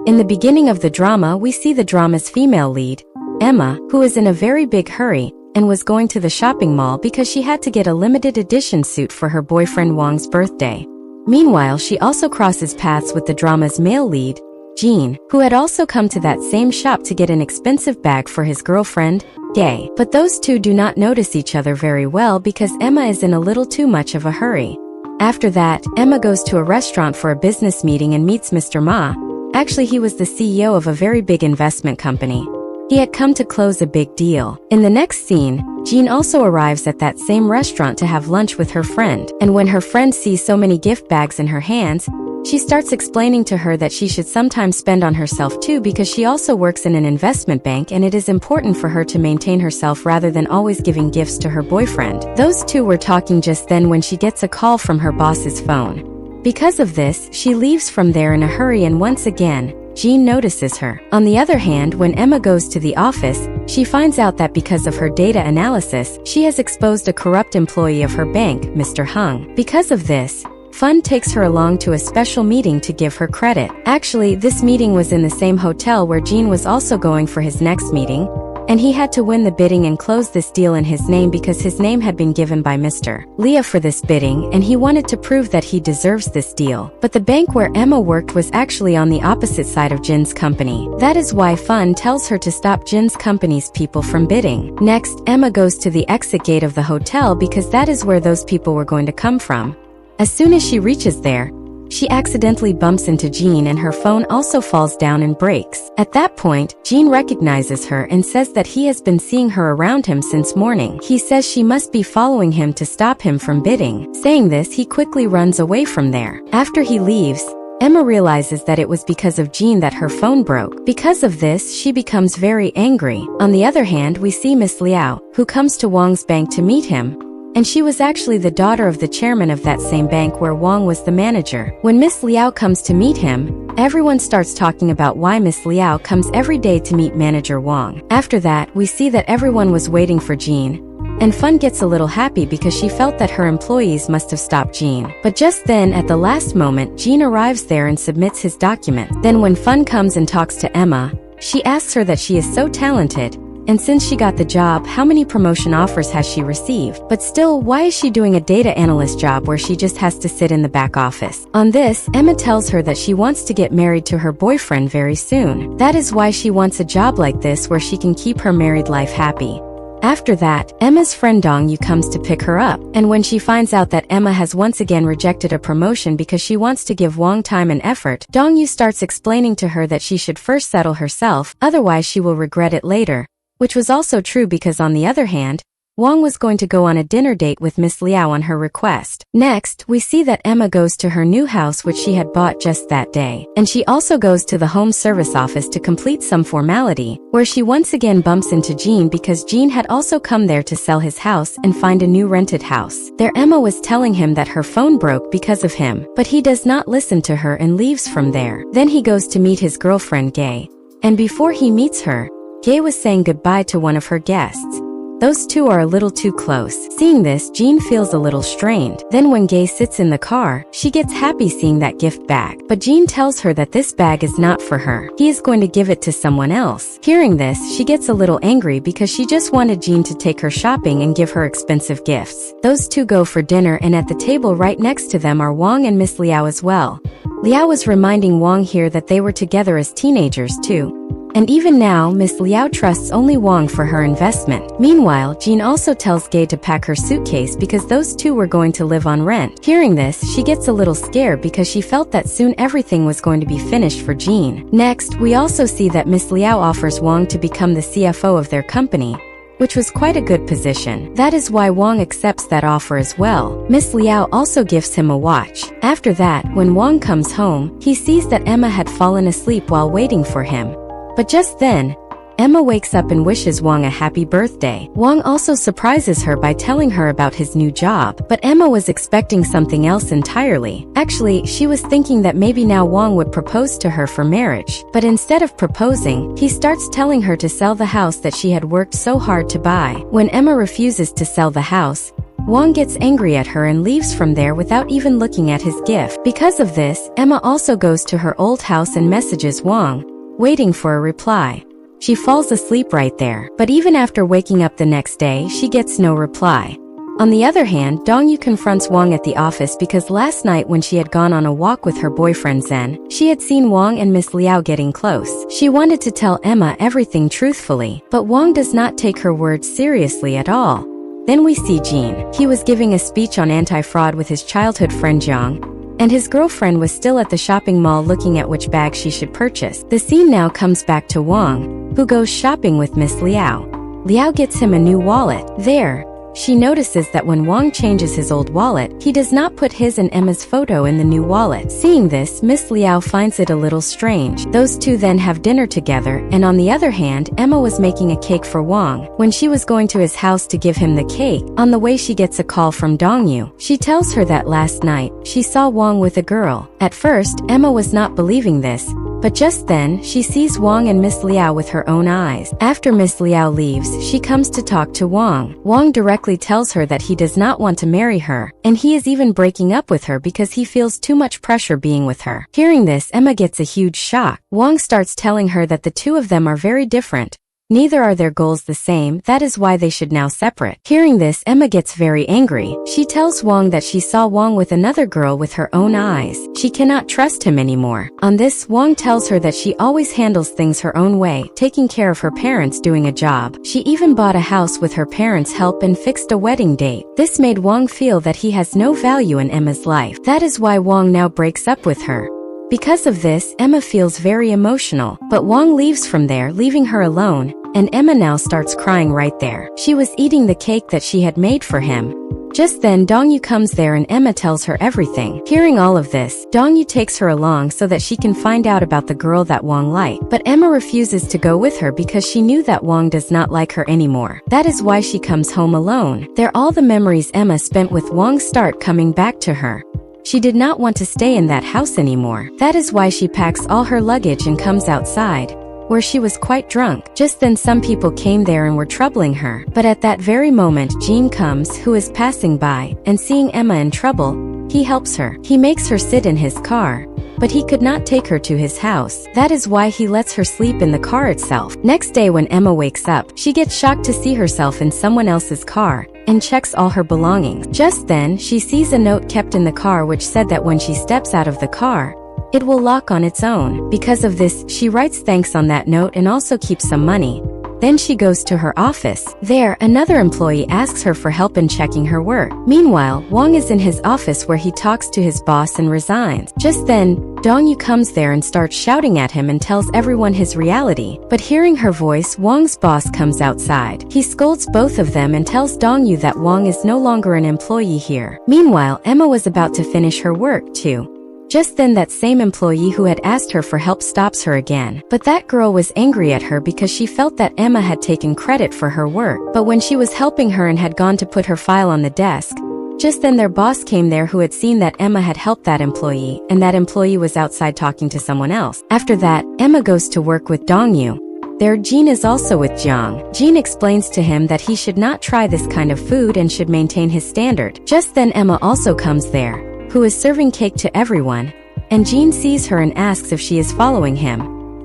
In the beginning of the drama, we see the drama's female lead, Emma, who is in a very big hurry and was going to the shopping mall because she had to get a limited edition suit for her boyfriend Wong's birthday. Meanwhile, she also crosses paths with the drama's male lead, Jean, who had also come to that same shop to get an expensive bag for his girlfriend, Gay. But those two do not notice each other very well because Emma is in a little too much of a hurry. After that, Emma goes to a restaurant for a business meeting and meets Mr. Ma. Actually, he was the CEO of a very big investment company. He had come to close a big deal. In the next scene, Jean also arrives at that same restaurant to have lunch with her friend, and when her friend sees so many gift bags in her hands, she starts explaining to her that she should sometimes spend on herself too because she also works in an investment bank and it is important for her to maintain herself rather than always giving gifts to her boyfriend. Those two were talking just then when she gets a call from her boss's phone. Because of this, she leaves from there in a hurry and once again, Jean notices her. On the other hand, when Emma goes to the office, she finds out that because of her data analysis, she has exposed a corrupt employee of her bank, Mr. Hung. Because of this, Fun takes her along to a special meeting to give her credit. Actually, this meeting was in the same hotel where Jean was also going for his next meeting, and he had to win the bidding and close this deal in his name because his name had been given by Mr. Leah for this bidding, and he wanted to prove that he deserves this deal. But the bank where Emma worked was actually on the opposite side of Jin's company. That is why Fun tells her to stop Jin's company's people from bidding. Next, Emma goes to the exit gate of the hotel because that is where those people were going to come from. As soon as she reaches there, she accidentally bumps into Jean and her phone also falls down and breaks. At that point, Jean recognizes her and says that he has been seeing her around him since morning. He says she must be following him to stop him from bidding. Saying this, he quickly runs away from there. After he leaves, Emma realizes that it was because of Jean that her phone broke. Because of this, she becomes very angry. On the other hand, we see Miss Liao, who comes to Wong's bank to meet him, and she was actually the daughter of the chairman of that same bank where Wong was the manager. When Miss Liao comes to meet him, everyone starts talking about why Miss Liao comes every day to meet manager Wong. After that, we see that everyone was waiting for Jean, and Fun gets a little happy because she felt that her employees must have stopped Jean. But just then, at the last moment, Jean arrives there and submits his document. Then when Fun comes and talks to Emma, she asks her that she is so talented, and since she got the job, how many promotion offers has she received? But still, why is she doing a data analyst job where she just has to sit in the back office? On this, Emma tells her that she wants to get married to her boyfriend very soon. That is why she wants a job like this where she can keep her married life happy. After that, Emma's friend Dong Yu comes to pick her up, and when she finds out that Emma has once again rejected a promotion because she wants to give Wong time and effort, Dong Yu starts explaining to her that she should first settle herself, otherwise she will regret it later. Which was also true because on the other hand, Wong was going to go on a dinner date with Miss Liao on her request. Next, we see that Emma goes to her new house which she had bought just that day. And she also goes to the home service office to complete some formality, where she once again bumps into Jean because Jean had also come there to sell his house and find a new rented house. There Emma was telling him that her phone broke because of him, but he does not listen to her and leaves from there. Then he goes to meet his girlfriend Gay, and before he meets her, Gay was saying goodbye to one of her guests. Those two are a little too close. Seeing this, Jean feels a little strained. Then when Gay sits in the car, she gets happy seeing that gift bag. But Jean tells her that this bag is not for her. He is going to give it to someone else. Hearing this, she gets a little angry because she just wanted Jean to take her shopping and give her expensive gifts. Those two go for dinner, and at the table right next to them are Wong and Miss Liao as well. Liao was reminding Wong here that they were together as teenagers too. And even now, Miss Liao trusts only Wong for her investment. Meanwhile, Jean also tells Gay to pack her suitcase because those two were going to live on rent. Hearing this, she gets a little scared because she felt that soon everything was going to be finished for Jean. Next, we also see that Miss Liao offers Wong to become the CFO of their company, which was quite a good position. That is why Wong accepts that offer as well. Miss Liao also gifts him a watch. After that, when Wong comes home, he sees that Emma had fallen asleep while waiting for him. But just then, Emma wakes up and wishes Wong a happy birthday. Wong also surprises her by telling her about his new job, but Emma was expecting something else entirely. Actually, she was thinking that maybe now Wong would propose to her for marriage. But instead of proposing, he starts telling her to sell the house that she had worked so hard to buy. When Emma refuses to sell the house, Wong gets angry at her and leaves from there without even looking at his gift. Because of this, Emma also goes to her old house and messages Wong, waiting for a reply. She falls asleep right there, but even after waking up the next day, she gets no reply. On the other hand, Dongyu confronts Wong at the office because last night when she had gone on a walk with her boyfriend Zen, she had seen Wong and Miss Liao getting close. She wanted to tell Emma everything truthfully, but Wong does not take her words seriously at all. Then we see Jean. He was giving a speech on anti-fraud with his childhood friend Jiang, and his girlfriend was still at the shopping mall looking at which bag she should purchase. The scene now comes back to Wong, who goes shopping with Miss Liao. Liao gets him a new wallet. There, she notices that when Wong changes his old wallet, he does not put his and Emma's photo in the new wallet. Seeing this, Miss Liao finds it a little strange. Those two then have dinner together, and on the other hand, Emma was making a cake for Wong. When she was going to his house to give him the cake, on the way she gets a call from Dongyu. She tells her that last night, she saw Wong with a girl. At first, Emma was not believing this, but just then, she sees Wong and Miss Liao with her own eyes. After Miss Liao leaves, she comes to talk to Wong. Wong directly tells her that he does not want to marry her, and he is even breaking up with her because he feels too much pressure being with her. Hearing this, Emma gets a huge shock. Wong starts telling her that the two of them are very different. Neither are their goals the same, that is why they should now separate. Hearing this, Emma gets very angry. She tells Wong that she saw Wong with another girl with her own eyes. She cannot trust him anymore. On this, Wong tells her that she always handles things her own way, taking care of her parents doing a job. She even bought a house with her parents' help and fixed a wedding date. This made Wong feel that he has no value in Emma's life. That is why Wong now breaks up with her. Because of this, Emma feels very emotional, but Wong leaves from there, leaving her alone, and Emma now starts crying right there. She was eating the cake that she had made for him. Just then, Dongyu comes there and Emma tells her everything. Hearing all of this, Dongyu takes her along so that she can find out about the girl that Wong liked. But Emma refuses to go with her because she knew that Wong does not like her anymore. That is why she comes home alone. There, all the memories Emma spent with Wong start coming back to her. She did not want to stay in that house anymore. That is why she packs all her luggage and comes outside, where she was quite drunk. Just then some people came there and were troubling her. But at that very moment, Jean comes, who is passing by, and seeing Emma in trouble, he helps her. He makes her sit in his car, but he could not take her to his house. That is why he lets her sleep in the car itself. Next day when Emma wakes up, she gets shocked to see herself in someone else's car, and checks all her belongings. Just then, she sees a note kept in the car which said that when she steps out of the car, it will lock on its own. Because of this, she writes thanks on that note and also keeps some money. Then she goes to her office. There, another employee asks her for help in checking her work. Meanwhile, Wong is in his office where he talks to his boss and resigns. Just then, Dongyu comes there and starts shouting at him and tells everyone his reality. But hearing her voice, Wong's boss comes outside. He scolds both of them and tells Dongyu that Wong is no longer an employee here. Meanwhile, Emma was about to finish her work too. Just then that same employee who had asked her for help stops her again. But that girl was angry at her because she felt that Emma had taken credit for her work. But when she was helping her and had gone to put her file on the desk, just then their boss came there who had seen that Emma had helped that employee, and that employee was outside talking to someone else. After that, Emma goes to work with Dongyu. There, Jean is also with Jiang. Jean explains to him that he should not try this kind of food and should maintain his standard. Just then Emma also comes there, who is serving cake to everyone, and Jean sees her and asks if she is following him.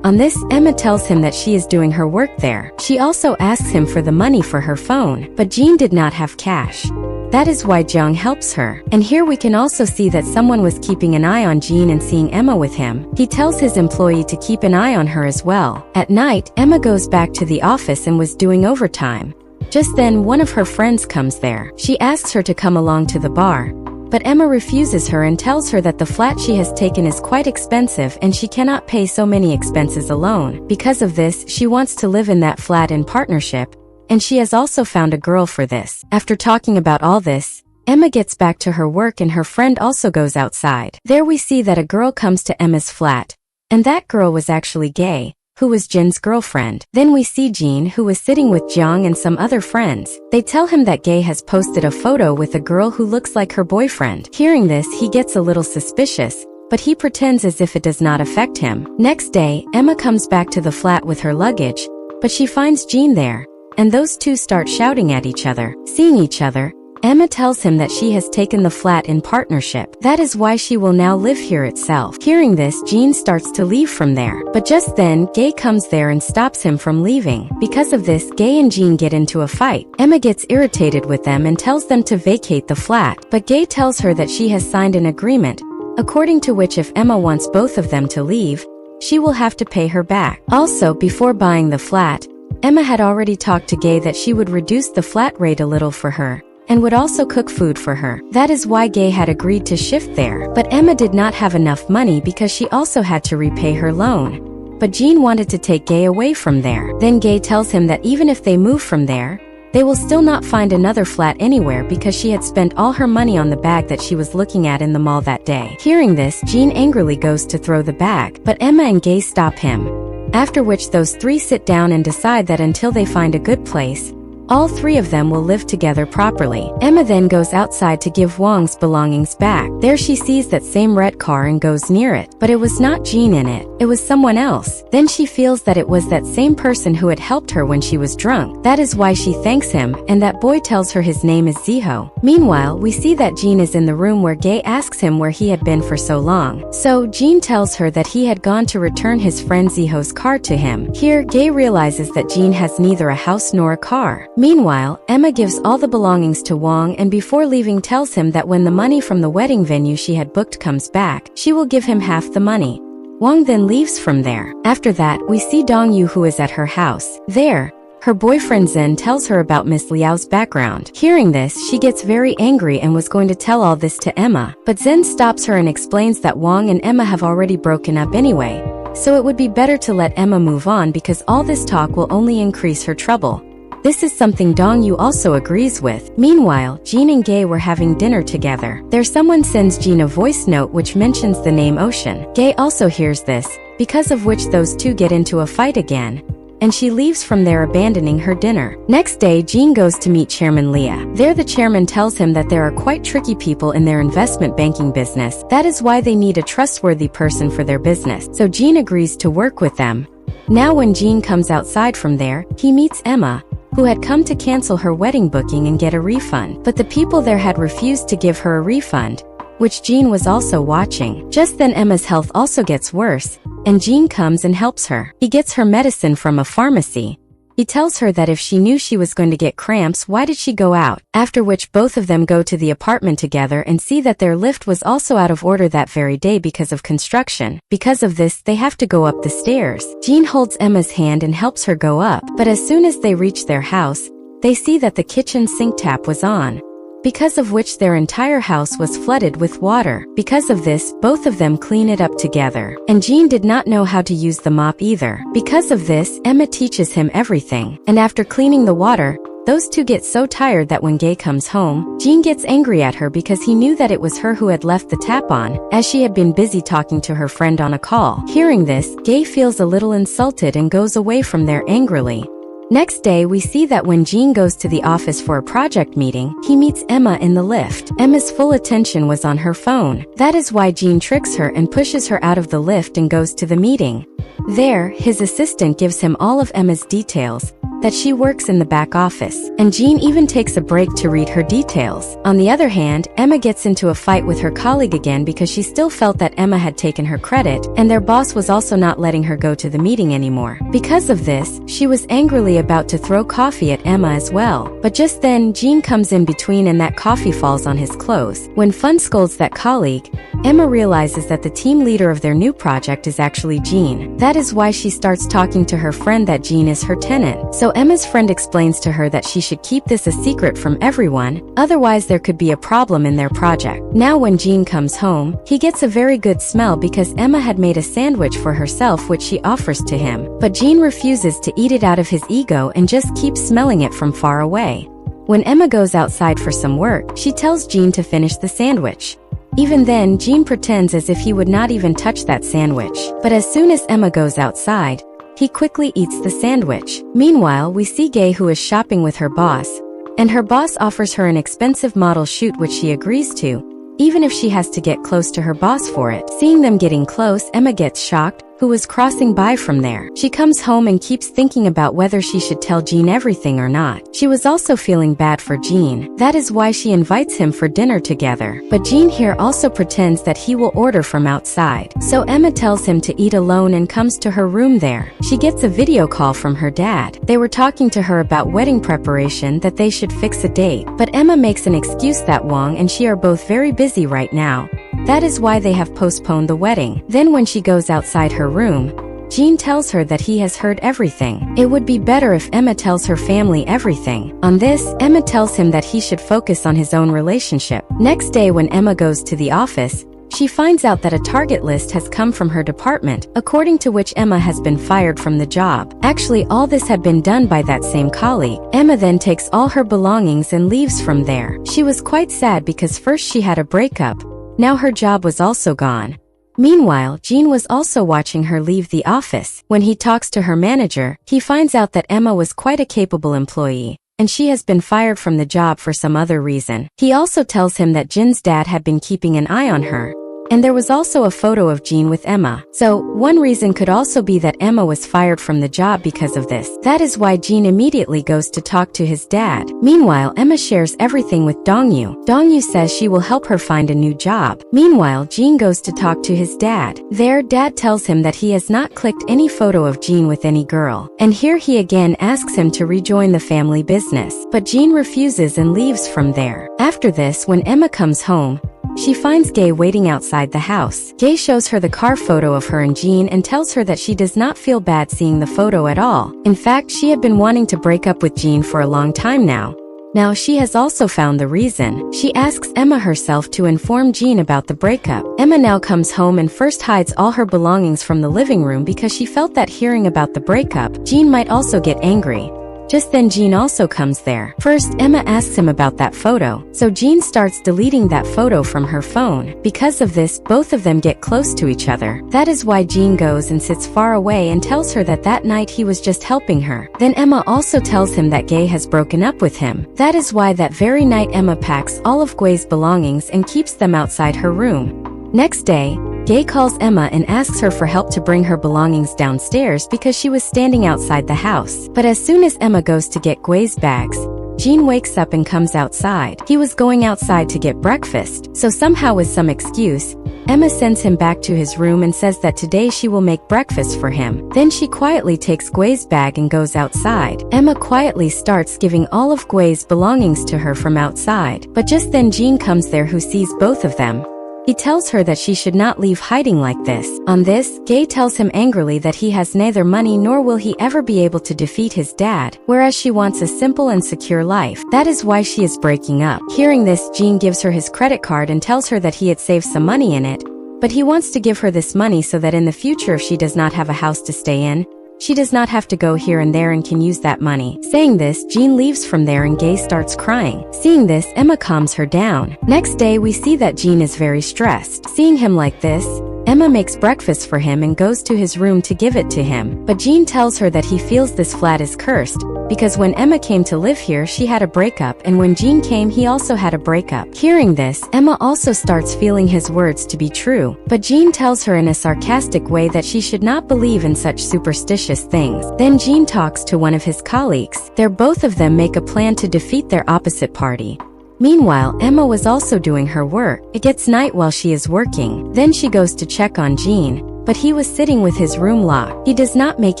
On this, Emma tells him that she is doing her work there. She also asks him for the money for her phone, but Jean did not have cash. That is why Jiang helps her. And here we can also see that someone was keeping an eye on Jean and seeing Emma with him. He tells his employee to keep an eye on her as well. At night, Emma goes back to the office and was doing overtime. Just then, one of her friends comes there. She asks her to come along to the bar, but Emma refuses her and tells her that the flat she has taken is quite expensive and she cannot pay so many expenses alone. Because of this, she wants to live in that flat in partnership, and she has also found a girl for this. After talking about all this, Emma gets back to her work and her friend also goes outside. There we see that a girl comes to Emma's flat, and that girl was actually Gay, who was Jin's girlfriend. Then we see Jean, who was sitting with Jiang and some other friends. They tell him that Gay has posted a photo with a girl who looks like her boyfriend. Hearing this, he gets a little suspicious, but he pretends as if it does not affect him. Next day, Emma comes back to the flat with her luggage, but she finds Jean there, and those two start shouting at each other. Seeing each other, Emma tells him that she has taken the flat in partnership. That is why she will now live here itself. Hearing this, Jean starts to leave from there. But just then, Gay comes there and stops him from leaving. Because of this, Gay and Jean get into a fight. Emma gets irritated with them and tells them to vacate the flat. But Gay tells her that she has signed an agreement, according to which if Emma wants both of them to leave, she will have to pay her back. Also, before buying the flat, Emma had already talked to Gay that she would reduce the flat rate a little for her, and would also cook food for her. That is why Gay had agreed to shift there. But Emma did not have enough money because she also had to repay her loan. But Jean wanted to take Gay away from there. Then Gay tells him that even if they move from there, they will still not find another flat anywhere because she had spent all her money on the bag that she was looking at in the mall that day. Hearing this, Jean angrily goes to throw the bag, but Emma and Gay stop him. After which those three sit down and decide that until they find a good place, all three of them will live together properly. Emma then goes outside to give Wong's belongings back. There she sees that same red car and goes near it, but it was not Jean in it. It was someone else. Then she feels that it was that same person who had helped her when she was drunk. That is why she thanks him, and that boy tells her his name is Ziho. Meanwhile, we see that Jean is in the room where Gay asks him where he had been for so long. So, Jean tells her that he had gone to return his friend Ziho's car to him. Here, Gay realizes that Jean has neither a house nor a car. Meanwhile, Emma gives all the belongings to Wong and before leaving tells him that when the money from the wedding venue she had booked comes back, she will give him half the money. Wong then leaves from there. After that, we see Dongyu who is at her house. There, her boyfriend Zen tells her about Miss Liao's background. Hearing this, she gets very angry and was going to tell all this to Emma. But Zen stops her and explains that Wong and Emma have already broken up anyway, so it would be better to let Emma move on because all this talk will only increase her trouble. This is something Dongyu also agrees with. Meanwhile, Jean and Gay were having dinner together. There someone sends Jean a voice note which mentions the name Ocean. Gay also hears this, because of which those two get into a fight again, and she leaves from there abandoning her dinner. Next day, Jean goes to meet Chairman Leah. There the chairman tells him that there are quite tricky people in their investment banking business. That is why they need a trustworthy person for their business. So Jean agrees to work with them. Now when Jean comes outside from there, he meets Emma, who had come to cancel her wedding booking and get a refund. But the people there had refused to give her a refund, which Jean was also watching. Just then Emma's health also gets worse, and Jean comes and helps her. He gets her medicine from a pharmacy. He tells her that if she knew she was going to get cramps, why did she go out? After which both of them go to the apartment together and see that their lift was also out of order that very day because of construction. Because of this, they have to go up the stairs. Jean holds Emma's hand and helps her go up, but as soon as they reach their house, they see that the kitchen sink tap was on, because of which their entire house was flooded with water. Because of this, both of them clean it up together. And Jean did not know how to use the mop either. Because of this, Emma teaches him everything. And after cleaning the water, those two get so tired that when Gay comes home, Jean gets angry at her because he knew that it was her who had left the tap on, as she had been busy talking to her friend on a call. Hearing this, Gay feels a little insulted and goes away from there angrily. Next day, we see that when Jean goes to the office for a project meeting, he meets Emma in the lift. Emma's full attention was on her phone. That is why Jean tricks her and pushes her out of the lift and goes to the meeting. There, his assistant gives him all of Emma's details, that she works in the back office, and Jean even takes a break to read her details. On the other hand, Emma gets into a fight with her colleague again because she still felt that Emma had taken her credit, and their boss was also not letting her go to the meeting anymore. Because of this, she was angrily about to throw coffee at Emma as well. But just then, Jean comes in between and that coffee falls on his clothes. When Fun scolds that colleague, Emma realizes that the team leader of their new project is actually Jean. That is why she starts talking to her friend that Jean is her tenant. So Emma's friend explains to her that she should keep this a secret from everyone, otherwise there could be a problem in their project. Now when Jean comes home, he gets a very good smell because Emma had made a sandwich for herself which she offers to him. But Jean refuses to eat it out of his ego and just keeps smelling it from far away. When Emma goes outside for some work, she tells Jean to finish the sandwich. Even then, Jean pretends as if he would not even touch that sandwich. But as soon as Emma goes outside, he quickly eats the sandwich. Meanwhile, we see Gay who is shopping with her boss, and her boss offers her an expensive model shoot which she agrees to, even if she has to get close to her boss for it. Seeing them getting close, Emma gets shocked, who was crossing by from there. She comes home and keeps thinking about whether she should tell Jean everything or not. She was also feeling bad for Jean. That is why she invites him for dinner together. But Jean here also pretends that he will order from outside. So Emma tells him to eat alone and comes to her room there. She gets a video call from her dad. They were talking to her about wedding preparation, that they should fix a date. But Emma makes an excuse that Wong and she are both very busy right now. That is why they have postponed the wedding. Then when she goes outside her room, Jean tells her that he has heard everything. It would be better if Emma tells her family everything. On this, Emma tells him that he should focus on his own relationship. Next day when Emma goes to the office, she finds out that a target list has come from her department, according to which Emma has been fired from the job. Actually, all this had been done by that same colleague. Emma then takes all her belongings and leaves from there. She was quite sad because first she had a breakup. Now her job was also gone. Meanwhile, Jean was also watching her leave the office. When he talks to her manager, he finds out that Emma was quite a capable employee, and she has been fired from the job for some other reason. He also tells him that Jin's dad had been keeping an eye on her, and there was also a photo of Jean with Emma. So, one reason could also be that Emma was fired from the job because of this. That is why Jean immediately goes to talk to his dad. Meanwhile, Emma shares everything with Dongyu. Dongyu says she will help her find a new job. Meanwhile, Jean goes to talk to his dad. There, Dad tells him that he has not clicked any photo of Jean with any girl. And here he again asks him to rejoin the family business. But Jean refuses and leaves from there. After this, when Emma comes home, she finds Gay waiting outside the house. Gay shows her the car photo of her and Jean and tells her that she does not feel bad seeing the photo at all. In fact, she had been wanting to break up with Jean for a long time now. Now she has also found the reason. She asks Emma herself to inform Jean about the breakup. Emma now comes home and first hides all her belongings from the living room because she felt that hearing about the breakup, Jean might also get angry. Just then Jean also comes there. First, Emma asks him about that photo, so Jean starts deleting that photo from her phone. Because of this, both of them get close to each other. That is why Jean goes and sits far away and tells her that that night he was just helping her. Then Emma also tells him that Gay has broken up with him. That is why that very night Emma packs all of Gay's belongings and keeps them outside her room. Next day, Gay calls Emma and asks her for help to bring her belongings downstairs because she was standing outside the house. But as soon as Emma goes to get Gay's bags, Jean wakes up and comes outside. He was going outside to get breakfast, so somehow with some excuse, Emma sends him back to his room and says that today she will make breakfast for him. Then she quietly takes Gay's bag and goes outside. Emma quietly starts giving all of Gay's belongings to her from outside. But just then Jean comes there who sees both of them. He tells her that she should not leave hiding like this. On this, Gay tells him angrily that he has neither money nor will he ever be able to defeat his dad, whereas she wants a simple and secure life. That is why she is breaking up. Hearing this, Jean gives her his credit card and tells her that he had saved some money in it, but he wants to give her this money so that in the future if she does not have a house to stay in, she does not have to go here and there and can use that money. Saying this, Jean leaves from there and Gay starts crying. Seeing this, Emma calms her down. Next day, we see that Jean is very stressed. Seeing him like this, Emma makes breakfast for him and goes to his room to give it to him. But Jean tells her that he feels this flat is cursed, because when Emma came to live here she had a breakup, and when Jean came he also had a breakup. Hearing this, Emma also starts feeling his words to be true, but Jean tells her in a sarcastic way that she should not believe in such superstitious things. Then Jean talks to one of his colleagues. There both of them make a plan to defeat their opposite party. Meanwhile, Emma was also doing her work. It gets night while she is working. Then she goes to check on Jean, but he was sitting with his room locked. He does not make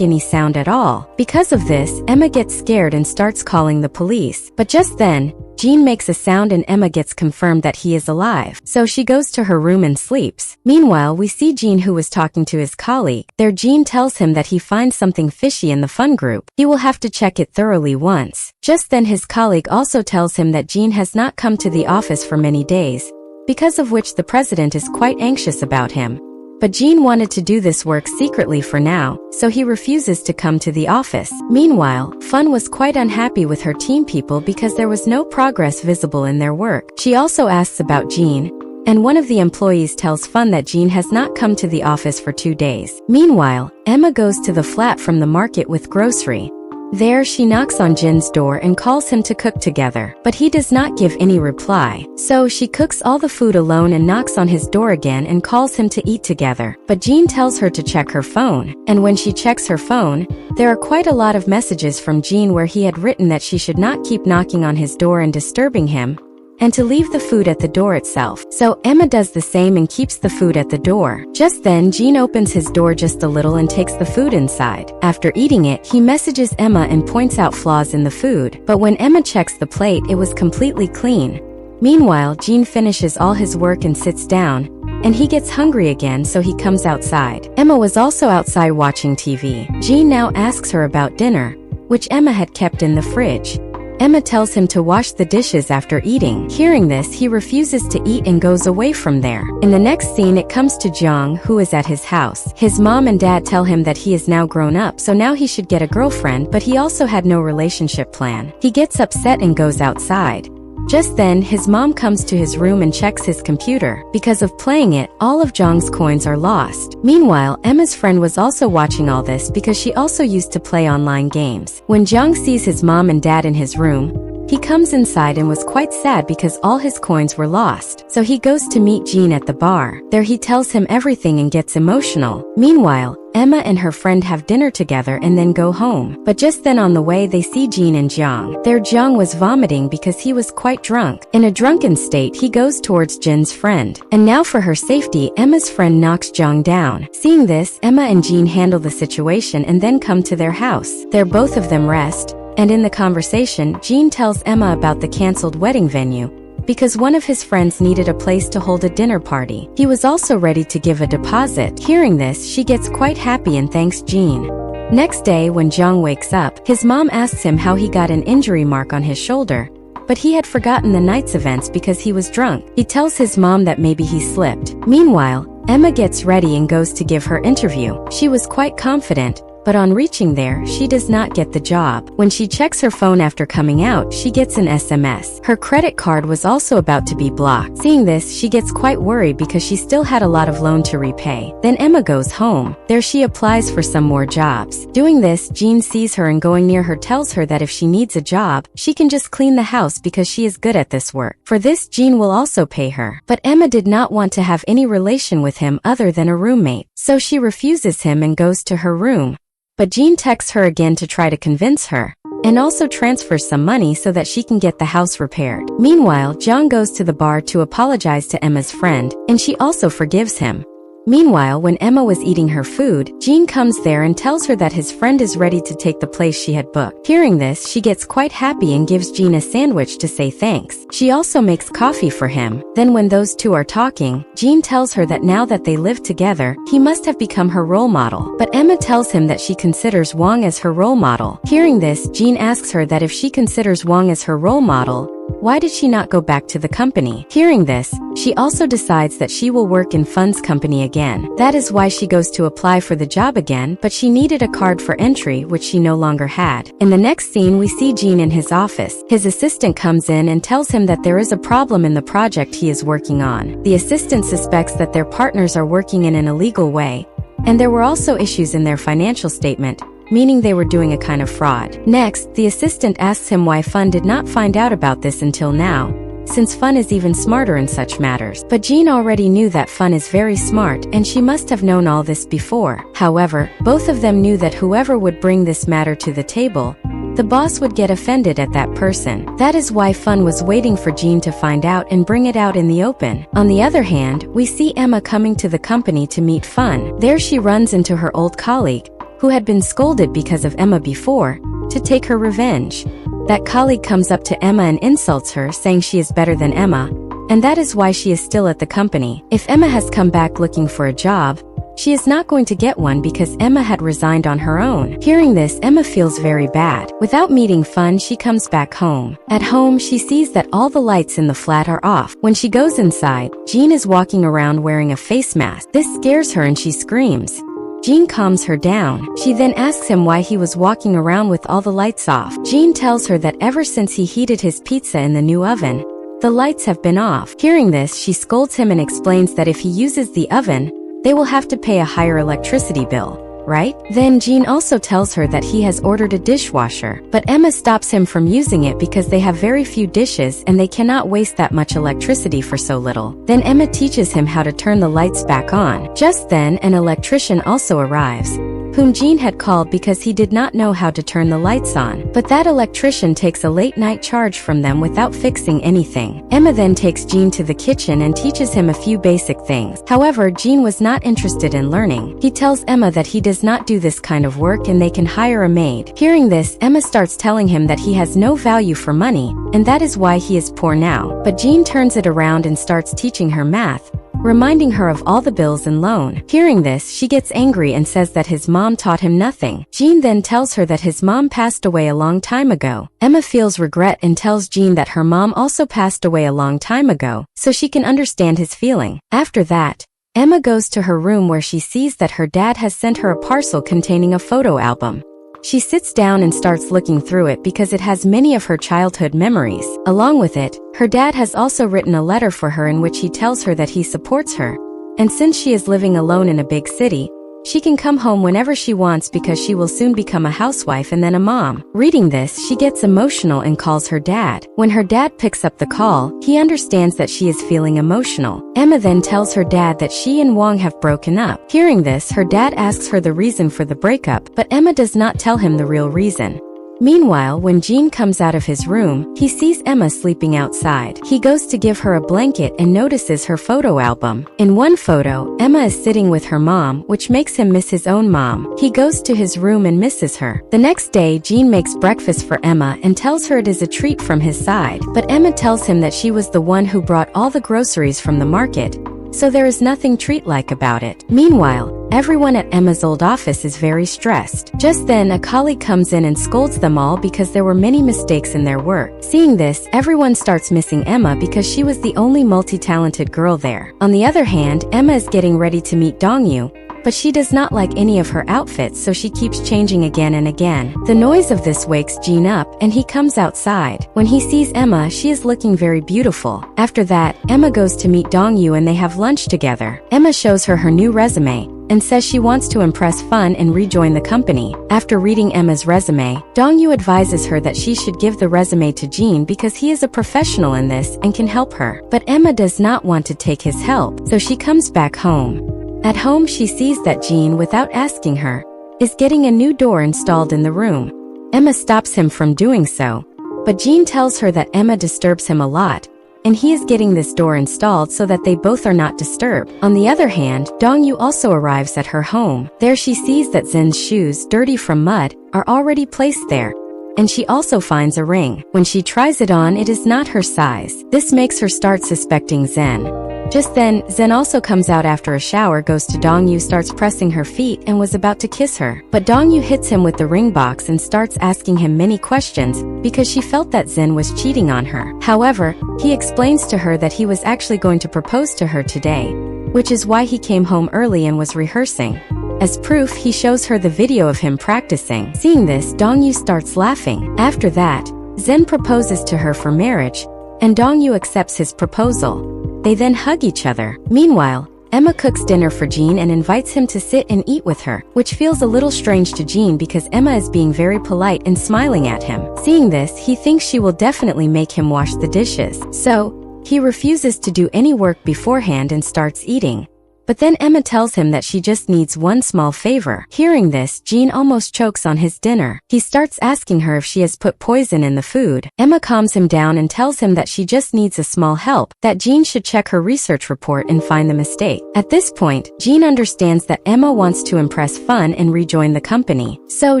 any sound at all. Because of this, Emma gets scared and starts calling the police. But just then, Jean makes a sound and Emma gets confirmed that he is alive. So she goes to her room and sleeps. Meanwhile, we see Jean who was talking to his colleague. There Jean tells him that he finds something fishy in the fun group. He will have to check it thoroughly once. Just then his colleague also tells him that Jean has not come to the office for many days, because of which the president is quite anxious about him. But Jean wanted to do this work secretly for now, so he refuses to come to the office. Meanwhile, Fun was quite unhappy with her team people because there was no progress visible in their work. She also asks about Jean, and one of the employees tells Fun that Jean has not come to the office for 2 days. Meanwhile, Emma goes to the flat from the market with grocery. There she knocks on Jin's door and calls him to cook together, but he does not give any reply. So she cooks all the food alone and knocks on his door again and calls him to eat together. But Jin tells her to check her phone, and when she checks her phone, there are quite a lot of messages from Jin where he had written that she should not keep knocking on his door and disturbing him, and to leave the food at the door itself. So Emma does the same and keeps the food at the door. Just then, Jin opens his door just a little and takes the food inside. After eating it, he messages Emma and points out flaws in the food. But when Emma checks the plate, it was completely clean. Meanwhile, Jin finishes all his work and sits down, and he gets hungry again, so he comes outside. Emma was also outside watching TV. Jin now asks her about dinner, which Emma had kept in the fridge. Emma tells him to wash the dishes after eating. Hearing this, he refuses to eat and goes away from there. In the next scene, it comes to Jong, who is at his house. His mom and dad tell him that he is now grown up, so now he should get a girlfriend, but he also had no relationship plan. He gets upset and goes outside. Just then, his mom comes to his room and checks his computer. Because of playing it, all of Jong's coins are lost. Meanwhile, Emma's friend was also watching all this because she also used to play online games. When Jong sees his mom and dad in his room, he comes inside and was quite sad because all his coins were lost. So he goes to meet Jin at the bar. There he tells him everything and gets emotional. Meanwhile, Emma and her friend have dinner together and then go home. But just then on the way they see Jin and Jong. There Jong was vomiting because he was quite drunk. In a drunken state, he goes towards Jin's friend. And now for her safety, Emma's friend knocks Jong down. Seeing this, Emma and Jin handle the situation and then come to their house. There both of them rest. And in the conversation, Jin tells Emma about the cancelled wedding venue, because one of his friends needed a place to hold a dinner party. He was also ready to give a deposit. Hearing this, she gets quite happy and thanks Jin. Next day, when Jong wakes up, his mom asks him how he got an injury mark on his shoulder, but he had forgotten the night's events because he was drunk. He tells his mom that maybe he slipped. Meanwhile, Emma gets ready and goes to give her interview. She was quite confident, but on reaching there, she does not get the job. When she checks her phone after coming out, she gets an SMS. Her credit card was also about to be blocked. Seeing this, she gets quite worried because she still had a lot of loan to repay. Then Emma goes home. There she applies for some more jobs. Doing this, Jin sees her and going near her tells her that if she needs a job, she can just clean the house because she is good at this work. For this, Jin will also pay her. But Emma did not want to have any relation with him other than a roommate, so she refuses him and goes to her room. But Jin texts her again to try to convince her, and also transfers some money so that she can get the house repaired. Meanwhile, Jong goes to the bar to apologize to Emma's friend, and she also forgives him. Meanwhile, when Emma was eating her food, Jin comes there and tells her that his friend is ready to take the place she had booked. Hearing this, she gets quite happy and gives Jin a sandwich to say thanks. She also makes coffee for him. Then when those two are talking, Jin tells her that now that they live together, he must have become her role model. But Emma tells him that she considers Wang as her role model. Hearing this, Jin asks her that if she considers Wang as her role model, why did she not go back to the company? Hearing this, she also decides that she will work in Fun's company again. That is why she goes to apply for the job again, but she needed a card for entry, which she no longer had. In the next scene, we see Jin in his office. His assistant comes in and tells him that there is a problem in the project he is working on. The assistant suspects that their partners are working in an illegal way, and there were also issues in their financial statement, meaning they were doing a kind of fraud. Next, the assistant asks him why Fun did not find out about this until now, since Fun is even smarter in such matters. But Jin already knew that Fun is very smart, and she must have known all this before. However, both of them knew that whoever would bring this matter to the table, the boss would get offended at that person. That is why Fun was waiting for Jin to find out and bring it out in the open. On the other hand, we see Emma coming to the company to meet Fun. There she runs into her old colleague, who had been scolded because of Emma before, to take her revenge. That colleague comes up to Emma and insults her, saying she is better than Emma, and that is why she is still at the company. If Emma has come back looking for a job, she is not going to get one because Emma had resigned on her own. Hearing this, Emma feels very bad. Without meeting Fun, she comes back home. At home, she sees that all the lights in the flat are off. When she goes inside, Jin is walking around wearing a face mask. This scares her and she screams. Jin calms her down. She then asks him why he was walking around with all the lights off. Jin tells her that ever since he heated his pizza in the new oven, the lights have been off. Hearing this, she scolds him and explains that if he uses the oven, they will have to pay a higher electricity bill. right? Then Jean also tells her that he has ordered a dishwasher, but Emma stops him from using it because they have very few dishes and they cannot waste that much electricity for so little. Then Emma teaches him how to turn the lights back on. Just then, an electrician also arrives, whom Jean had called because he did not know how to turn the lights on. But that electrician takes a late-night charge from them without fixing anything. Emma then takes Jean to the kitchen and teaches him a few basic things. However, Jean was not interested in learning. He tells Emma that he does not do this kind of work and they can hire a maid. Hearing this, Emma starts telling him that he has no value for money, and that is why he is poor now. But Jean turns it around and starts teaching her math, reminding her of all the bills and loan. Hearing this, she gets angry and says that his mom taught him nothing. Jean then tells her that his mom passed away a long time ago. Emma feels regret and tells Jean that her mom also passed away a long time ago, so she can understand his feeling. After that, Emma goes to her room where she sees that her dad has sent her a parcel containing a photo album. She sits down and starts looking through it because it has many of her childhood memories. Along with it, her dad has also written a letter for her in which he tells her that he supports her, and since she is living alone in a big city, she can come home whenever she wants because she will soon become a housewife and then a mom. Reading this, she gets emotional and calls her dad. When her dad picks up the call, he understands that she is feeling emotional. Emma then tells her dad that she and Wong have broken up. Hearing this, her dad asks her the reason for the breakup, but Emma does not tell him the real reason. Meanwhile, when Jean comes out of his room, he sees Emma sleeping outside. He goes to give her a blanket and notices her photo album. In one photo, Emma is sitting with her mom, which makes him miss his own mom. He goes to his room and misses her. The next day, Jean makes breakfast for Emma and tells her it is a treat from his side. But Emma tells him that she was the one who brought all the groceries from the market, so there is nothing treat-like about it. Meanwhile, everyone at Emma's old office is very stressed. Just then, a colleague comes in and scolds them all because there were many mistakes in their work. Seeing this, everyone starts missing Emma because she was the only multi-talented girl there. On the other hand, Emma is getting ready to meet Dongyu, but she does not like any of her outfits, so she keeps changing again and again. The noise of this wakes Jean up, and he comes outside. When he sees Emma, she is looking very beautiful. After that, Emma goes to meet Dongyu and they have lunch together. Emma shows her her new resume and says she wants to impress Fun and rejoin the company. After reading Emma's resume, Dongyu advises her that she should give the resume to Jean because he is a professional in this and can help her. But Emma does not want to take his help, so she comes back home. At home, she sees that Jean, without asking her, is getting a new door installed in the room. Emma stops him from doing so, but Jean tells her that Emma disturbs him a lot, and he is getting this door installed so that they both are not disturbed. On the other hand, Dongyu also arrives at her home. There she sees that Zen's shoes, dirty from mud, are already placed there, and she also finds a ring. When she tries it on, it is not her size. This makes her start suspecting Zen. Just then, Zen also comes out after a shower, goes to Dongyu, starts pressing her feet, and was about to kiss her. But Dongyu hits him with the ring box and starts asking him many questions because she felt that Zen was cheating on her. However, he explains to her that he was actually going to propose to her today, which is why he came home early and was rehearsing. As proof, he shows her the video of him practicing. Seeing this, Dongyu starts laughing. After that, Zen proposes to her for marriage, and Dongyu accepts his proposal. They then hug each other. Meanwhile, Emma cooks dinner for Jean and invites him to sit and eat with her, which feels a little strange to Jean because Emma is being very polite and smiling at him. Seeing this, he thinks she will definitely make him wash the dishes. So, he refuses to do any work beforehand and starts eating. But then Emma tells him that she just needs one small favor. Hearing this, Jean almost chokes on his dinner. He starts asking her if she has put poison in the food. Emma calms him down and tells him that she just needs a small help, that Jean should check her research report and find the mistake. At this point, Jean understands that Emma wants to impress Fun and rejoin the company. So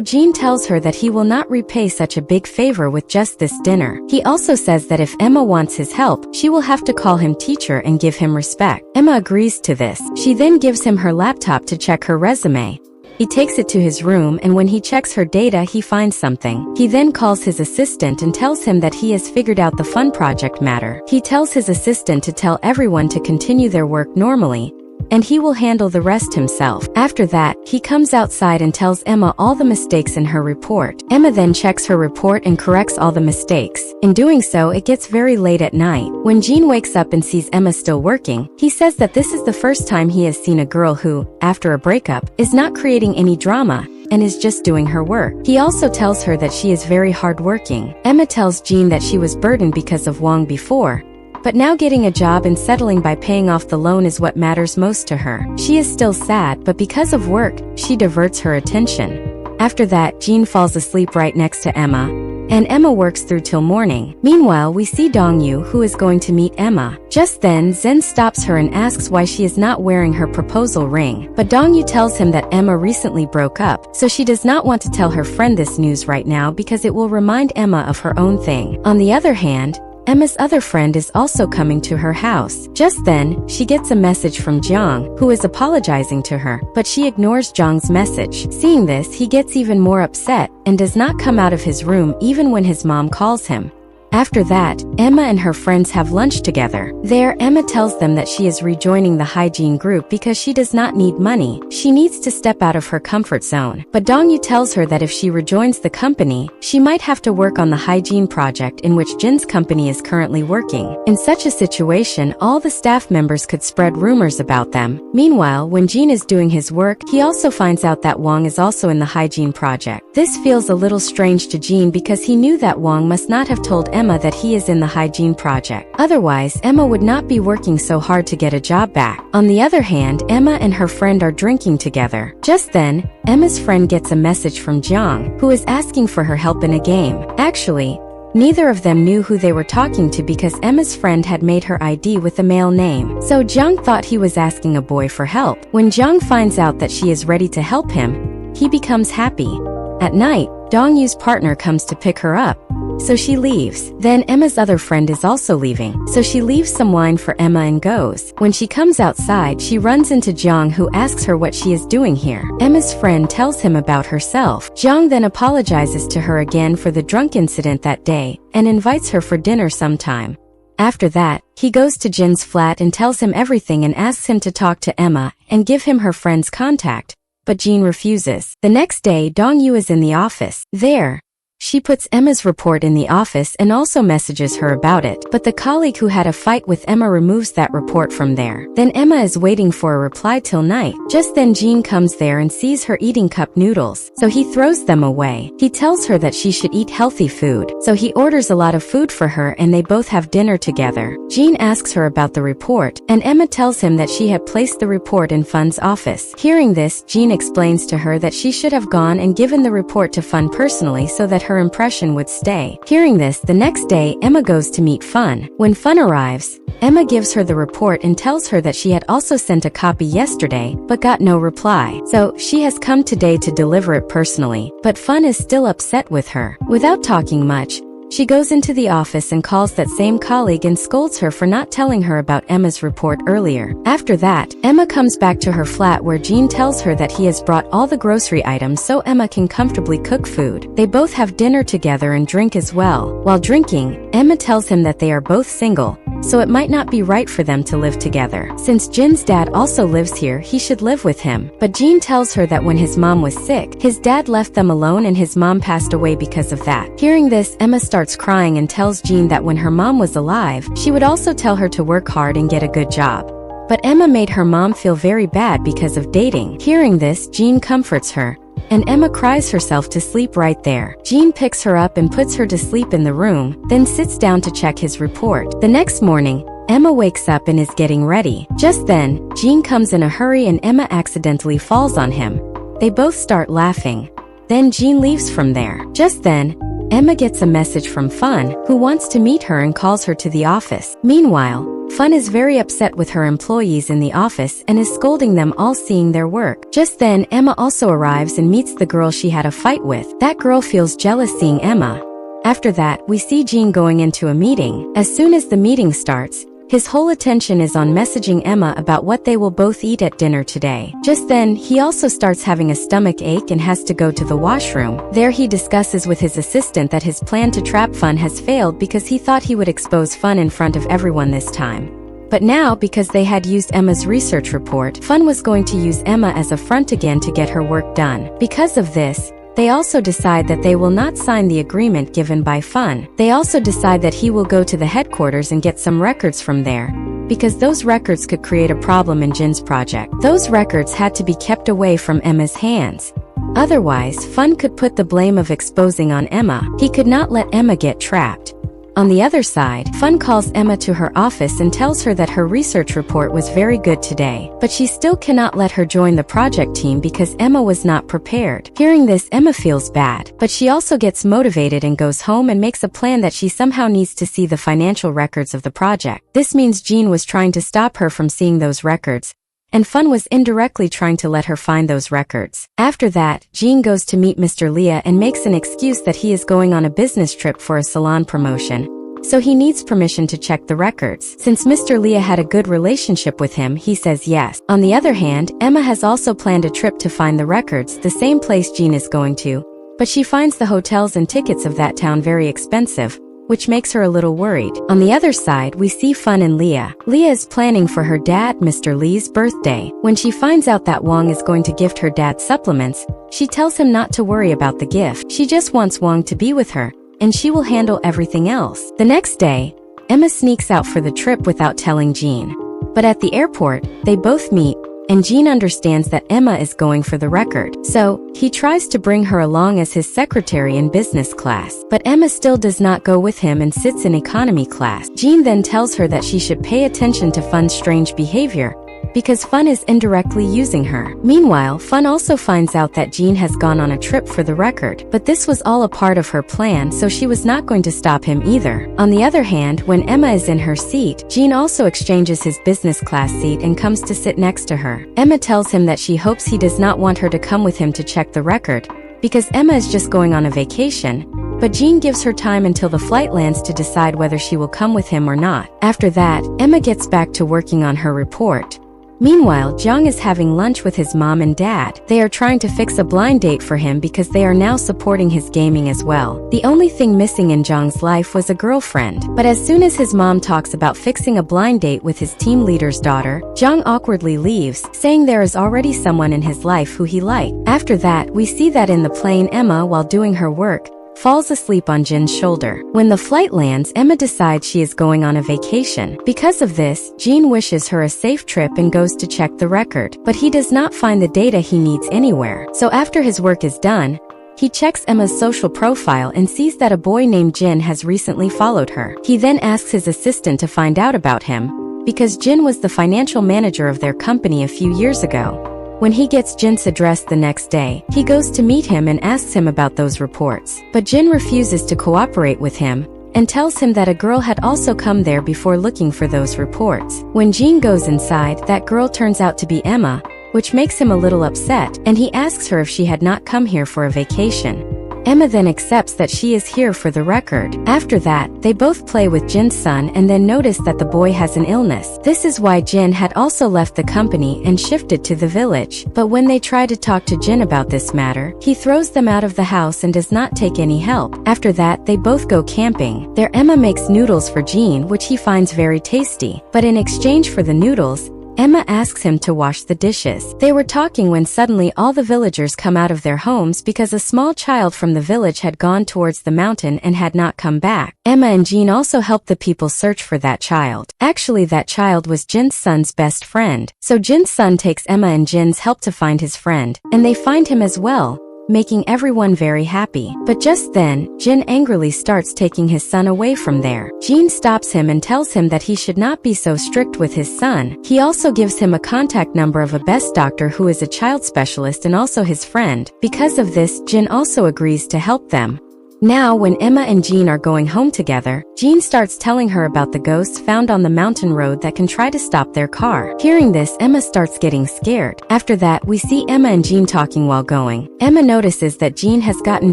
Jean tells her that he will not repay such a big favor with just this dinner. He also says that if Emma wants his help, she will have to call him teacher and give him respect. Emma agrees to this. She then gives him her laptop to check her resume. He takes it to his room, and when he checks her data, he finds something. He then calls his assistant and tells him that he has figured out the Fun project matter. He tells his assistant to tell everyone to continue their work normally, and he will handle the rest himself. After that, he comes outside and tells Emma all the mistakes in her report. Emma then checks her report and corrects all the mistakes. In doing so, it gets very late at night. When Jean wakes up and sees Emma still working, he says that this is the first time he has seen a girl who, after a breakup, is not creating any drama and is just doing her work. He also tells her that she is very hardworking. Emma tells Jean that she was burdened because of Wong before, but now getting a job and settling by paying off the loan is what matters most to her. She is still sad, but because of work, she diverts her attention. After that, Jean falls asleep right next to Emma, and Emma works through till morning. Meanwhile, we see Dong-yu, who is going to meet Emma. Just then, Zen stops her and asks why she is not wearing her proposal ring. But Dong-yu tells him that Emma recently broke up, so she does not want to tell her friend this news right now because it will remind Emma of her own thing. On the other hand, Emma's other friend is also coming to her house. Just then, she gets a message from Jiang, who is apologizing to her, but she ignores Jiang's message. Seeing this, he gets even more upset and does not come out of his room even when his mom calls him. After that, Emma and her friends have lunch together. There, Emma tells them that she is rejoining the hygiene group because she does not need money. She needs to step out of her comfort zone. But Dong-yu tells her that if she rejoins the company, she might have to work on the hygiene project in which Jin's company is currently working. In such a situation, all the staff members could spread rumors about them. Meanwhile, when Jin is doing his work, he also finds out that Wong is also in the hygiene project. This feels a little strange to Jin because he knew that Wong must not have told Emma that he is in the hygiene project. Otherwise, Emma would not be working so hard to get a job back. On the other hand, Emma and her friend are drinking together. Just then, Emma's friend gets a message from Jiang, who is asking for her help in a game. Actually, neither of them knew who they were talking to because Emma's friend had made her ID with a male name. So Jiang thought he was asking a boy for help. When Jiang finds out that she is ready to help him, he becomes happy. At night, Dong-yu's partner comes to pick her up, so she leaves. Then Emma's other friend is also leaving, so she leaves some wine for Emma and goes. When she comes outside, she runs into Jiang, who asks her what she is doing here. Emma's friend tells him about herself. Jiang then apologizes to her again for the drunk incident that day and invites her for dinner sometime. After that, he goes to Jin's flat and tells him everything and asks him to talk to Emma and give him her friend's contact, but Jin refuses. The next day, Dong-yu is in the office. There, she puts Emma's report in the office and also messages her about it, but the colleague who had a fight with Emma removes that report from there. Then Emma is waiting for a reply till night. Just then Jean comes there and sees her eating cup noodles, so he throws them away. He tells her that she should eat healthy food, so he orders a lot of food for her and they both have dinner together. Jean asks her about the report, and Emma tells him that she had placed the report in Fun's office. Hearing this, Jean explains to her that she should have gone and given the report to Fun personally so that her impression would stay. Hearing this, the next day, Emma goes to meet Fun. When Fun arrives, Emma gives her the report and tells her that she had also sent a copy yesterday, but got no reply. So, she has come today to deliver it personally, but Fun is still upset with her. Without talking much, she goes into the office and calls that same colleague and scolds her for not telling her about Emma's report earlier. After that, Emma comes back to her flat where Jean tells her that he has brought all the grocery items so Emma can comfortably cook food. They both have dinner together and drink as well. While drinking, Emma tells him that they are both single, so it might not be right for them to live together. Since Jin's dad also lives here, he should live with him. But Jean tells her that when his mom was sick, his dad left them alone and his mom passed away because of that. Hearing this, Emma starts crying and tells Jean that when her mom was alive, she would also tell her to work hard and get a good job. But Emma made her mom feel very bad because of dating. Hearing this, Jean comforts her, and Emma cries herself to sleep right there. Jean picks her up and puts her to sleep in the room, then sits down to check his report. The next morning, Emma wakes up and is getting ready. Just then, Jean comes in a hurry and Emma accidentally falls on him. They both start laughing. Then Jean leaves from there. Just then, Emma gets a message from Fun, who wants to meet her and calls her to the office. Meanwhile, Fun is very upset with her employees in the office and is scolding them all seeing their work. Just then, Emma also arrives and meets the girl she had a fight with. That girl feels jealous seeing Emma. After that, we see Jean going into a meeting. As soon as the meeting starts, his whole attention is on messaging Emma about what they will both eat at dinner today. Just then, he also starts having a stomach ache and has to go to the washroom. There he discusses with his assistant that his plan to trap Fun has failed because he thought he would expose Fun in front of everyone this time. But now, because they had used Emma's research report, Fun was going to use Emma as a front again to get her work done. Because of this, they also decide that they will not sign the agreement given by Fun. They also decide that he will go to the headquarters and get some records from there, because those records could create a problem in Jin's project. Those records had to be kept away from Emma's hands. Otherwise, Fun could put the blame of exposing on Emma. He could not let Emma get trapped. On the other side, Fun calls Emma to her office and tells her that her research report was very good today, but she still cannot let her join the project team because Emma was not prepared. Hearing this, Emma feels bad, but she also gets motivated and goes home and makes a plan that she somehow needs to see the financial records of the project. This means Jin was trying to stop her from seeing those records, and Fun was indirectly trying to let her find those records. After that, Jin goes to meet Mr. Leah and makes an excuse that he is going on a business trip for a salon promotion, so he needs permission to check the records. Since Mr. Leah had a good relationship with him, he says yes. On the other hand, Emma has also planned a trip to find the records, the same place Jin is going to, but she finds the hotels and tickets of that town very expensive, which makes her a little worried. On the other side, we see Fun and Leah. Leah is planning for her dad, Mr. Lee's birthday. When she finds out that Wong is going to gift her dad supplements, she tells him not to worry about the gift. She just wants Wong to be with her, and she will handle everything else. The next day, Emma sneaks out for the trip without telling Jean. But at the airport, they both meet, and Jean understands that Emma is going for the record. So, he tries to bring her along as his secretary in business class. But Emma still does not go with him and sits in economy class. Jean then tells her that she should pay attention to Fun's strange behavior, because Fun is indirectly using her. Meanwhile, Fun also finds out that Jean has gone on a trip for the record, but this was all a part of her plan, so she was not going to stop him either. On the other hand, when Emma is in her seat, Jean also exchanges his business class seat and comes to sit next to her. Emma tells him that she hopes he does not want her to come with him to check the record, because Emma is just going on a vacation, but Jean gives her time until the flight lands to decide whether she will come with him or not. After that, Emma gets back to working on her report. Meanwhile, Jiang is having lunch with his mom and dad. They are trying to fix a blind date for him because they are now supporting his gaming as well. The only thing missing in Jiang's life was a girlfriend. But as soon as his mom talks about fixing a blind date with his team leader's daughter, Jiang awkwardly leaves, saying there is already someone in his life who he likes. After that, we see that in the plane, Emma, while doing her work, falls asleep on Jin's shoulder. When the flight lands, Emma decides she is going on a vacation. Because of this, Jin wishes her a safe trip and goes to check the record, but he does not find the data he needs anywhere. So after his work is done, he checks Emma's social profile and sees that a boy named Jin has recently followed her. He then asks his assistant to find out about him, because Jin was the financial manager of their company a few years ago. When he gets Jin's address the next day, he goes to meet him and asks him about those reports. But Jin refuses to cooperate with him, and tells him that a girl had also come there before looking for those reports. When Jin goes inside, that girl turns out to be Emma, which makes him a little upset, and he asks her if she had not come here for a vacation. Emma then accepts that she is here for the record. After that, they both play with Jin's son and then notice that the boy has an illness. This is why Jin had also left the company and shifted to the village. But when they try to talk to Jin about this matter, he throws them out of the house and does not take any help. After that, they both go camping. There Emma makes noodles for Jin, which he finds very tasty. But in exchange for the noodles, Emma asks him to wash the dishes. They were talking when suddenly all the villagers come out of their homes because a small child from the village had gone towards the mountain and had not come back. Emma and Jin also help the people search for that child. Actually, that child was Jin's son's best friend. So Jin's son takes Emma and Jin's help to find his friend, and they find him as well, making everyone very happy. But just then, Jin angrily starts taking his son away from there. Jin stops him and tells him that he should not be so strict with his son. He also gives him a contact number of a best doctor who is a child specialist and also his friend. Because of this, Jin also agrees to help them. Now, when Emma and Jin are going home together, Jin starts telling her about the ghosts found on the mountain road that can try to stop their car. Hearing this, Emma starts getting scared. After that, we see Emma and Jin talking while going. Emma notices that Jin has gotten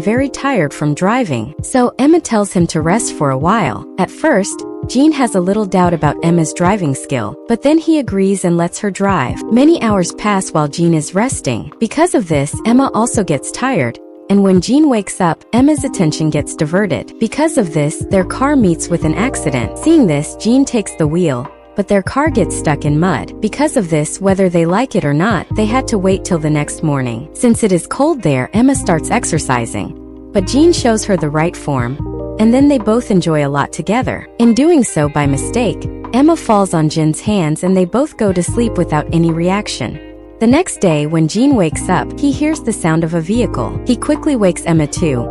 very tired from driving, so Emma tells him to rest for a while. At first, Jin has a little doubt about Emma's driving skill, but then he agrees and lets her drive. Many hours pass while Jin is resting. Because of this, Emma also gets tired, and when Jin wakes up, Emma's attention gets diverted. Because of this, their car meets with an accident. Seeing this, Jin takes the wheel, but their car gets stuck in mud. Because of this, whether they like it or not, they had to wait till the next morning. Since it is cold there, Emma starts exercising, but Jean shows her the right form, and then they both enjoy a lot together. In doing so by mistake, Emma falls on Jin's hands and they both go to sleep without any reaction. The next day, when Jean wakes up, he hears the sound of a vehicle. He quickly wakes Emma too,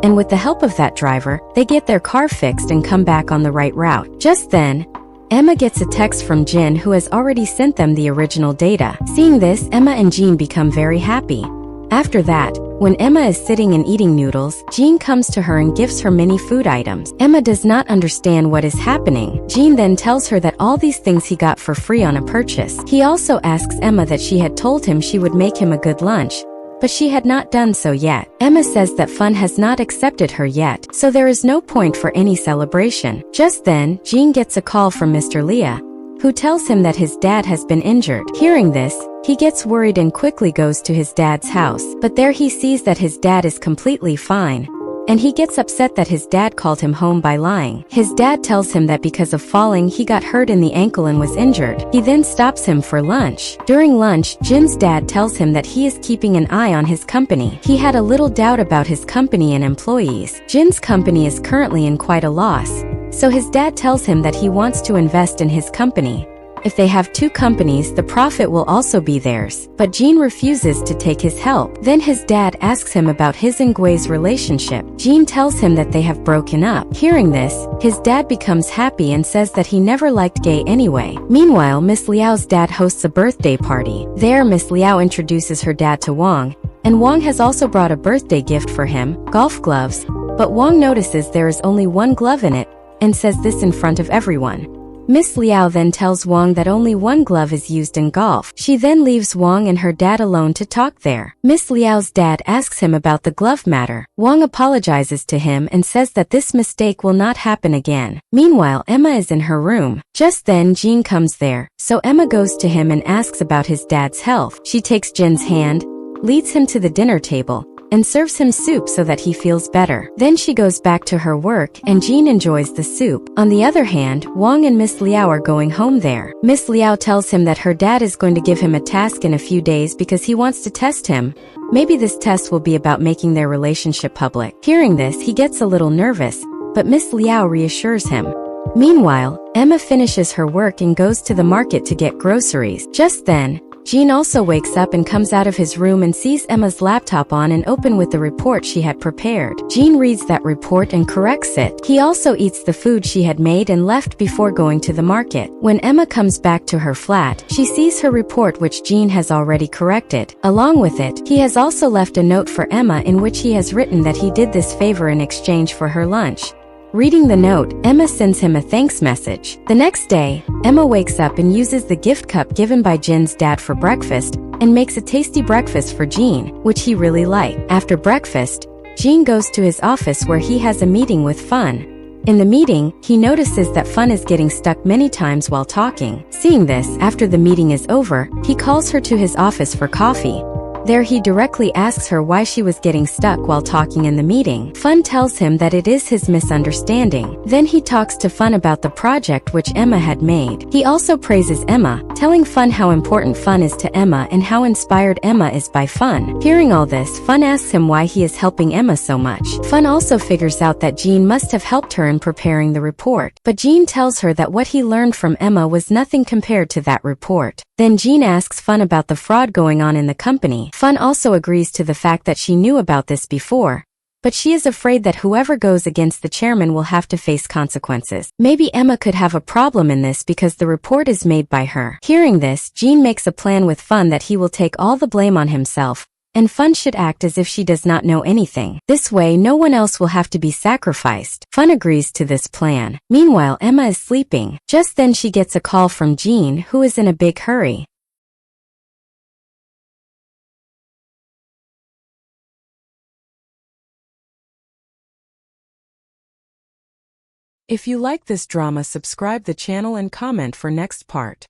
and with the help of that driver, they get their car fixed and come back on the right route. Just then, Emma gets a text from Jin, who has already sent them the original data. Seeing this, Emma and Jean become very happy. After that, when Emma is sitting and eating noodles, Jean comes to her and gives her many food items. Emma does not understand what is happening. Jean then tells her that all these things he got for free on a purchase. He also asks Emma that she had told him she would make him a good lunch, but she had not done so yet. Emma says that Fun has not accepted her yet, so there is no point for any celebration. Just then, Jean gets a call from Mr. Leah, who tells him that his dad has been injured. Hearing this, he gets worried and quickly goes to his dad's house, but there he sees that his dad is completely fine, and he gets upset that his dad called him home by lying. His dad tells him that because of falling he got hurt in the ankle and was injured. He then stops him for lunch. During lunch, Jin's dad tells him that he is keeping an eye on his company. He had a little doubt about his company and employees. Jin's company is currently in quite a loss, so his dad tells him that he wants to invest in his company. If they have two companies, the profit will also be theirs. But Jean refuses to take his help. Then his dad asks him about his and Gui's relationship. Jean tells him that they have broken up. Hearing this, his dad becomes happy and says that he never liked Gui anyway. Meanwhile, Miss Liao's dad hosts a birthday party. There, Miss Liao introduces her dad to Wang, and Wang has also brought a birthday gift for him, golf gloves. But Wang notices there is only one glove in it, and says this in front of everyone. Miss Liao then tells Wang that only one glove is used in golf. She then leaves Wang and her dad alone to talk there. Miss Liao's dad asks him about the glove matter. Wang apologizes to him and says that this mistake will not happen again. Meanwhile, Emma is in her room. Just then, Jean comes there, so Emma goes to him and asks about his dad's health. She takes Jin's hand, leads him to the dinner table, and serves him soup so that he feels better. Then she goes back to her work and Jean enjoys the soup. On the other hand, Wang and Miss Liao are going home there. Miss Liao tells him that her dad is going to give him a task in a few days because he wants to test him. Maybe this test will be about making their relationship public. Hearing this, he gets a little nervous, but Miss Liao reassures him. Meanwhile, Emma finishes her work and goes to the market to get groceries. Just then, Jean also wakes up and comes out of his room and sees Emma's laptop on and open with the report she had prepared. Jean reads that report and corrects it. He also eats the food she had made and left before going to the market. When Emma comes back to her flat, she sees her report which Jean has already corrected. Along with it, he has also left a note for Emma in which he has written that he did this favor in exchange for her lunch. Reading the note, Emma sends him a thanks message. The next day, Emma wakes up and uses the gift cup given by Jin's dad for breakfast and makes a tasty breakfast for Jean, which he really liked. After breakfast, Jean goes to his office where he has a meeting with Fun. In the meeting, he notices that Fun is getting stuck many times while talking. Seeing this, after the meeting is over, he calls her to his office for coffee. There he directly asks her why she was getting stuck while talking in the meeting. Fun tells him that it is his misunderstanding. Then he talks to Fun about the project which Emma had made. He also praises Emma, telling Fun how important Fun is to Emma and how inspired Emma is by Fun. Hearing all this, Fun asks him why he is helping Emma so much. Fun also figures out that Jean must have helped her in preparing the report. But Jean tells her that what he learned from Emma was nothing compared to that report. Then Jean asks Fun about the fraud going on in the company. Fun also agrees to the fact that she knew about this before, but she is afraid that whoever goes against the chairman will have to face consequences. Maybe Emma could have a problem in this because the report is made by her. Hearing this, Jean makes a plan with Fun that he will take all the blame on himself, and Fun should act as if she does not know anything. This way, no one else will have to be sacrificed. Fun agrees to this plan. Meanwhile, Emma is sleeping. Just then she gets a call from Jean, who is in a big hurry. If you like this drama, subscribe the channel and comment for next part.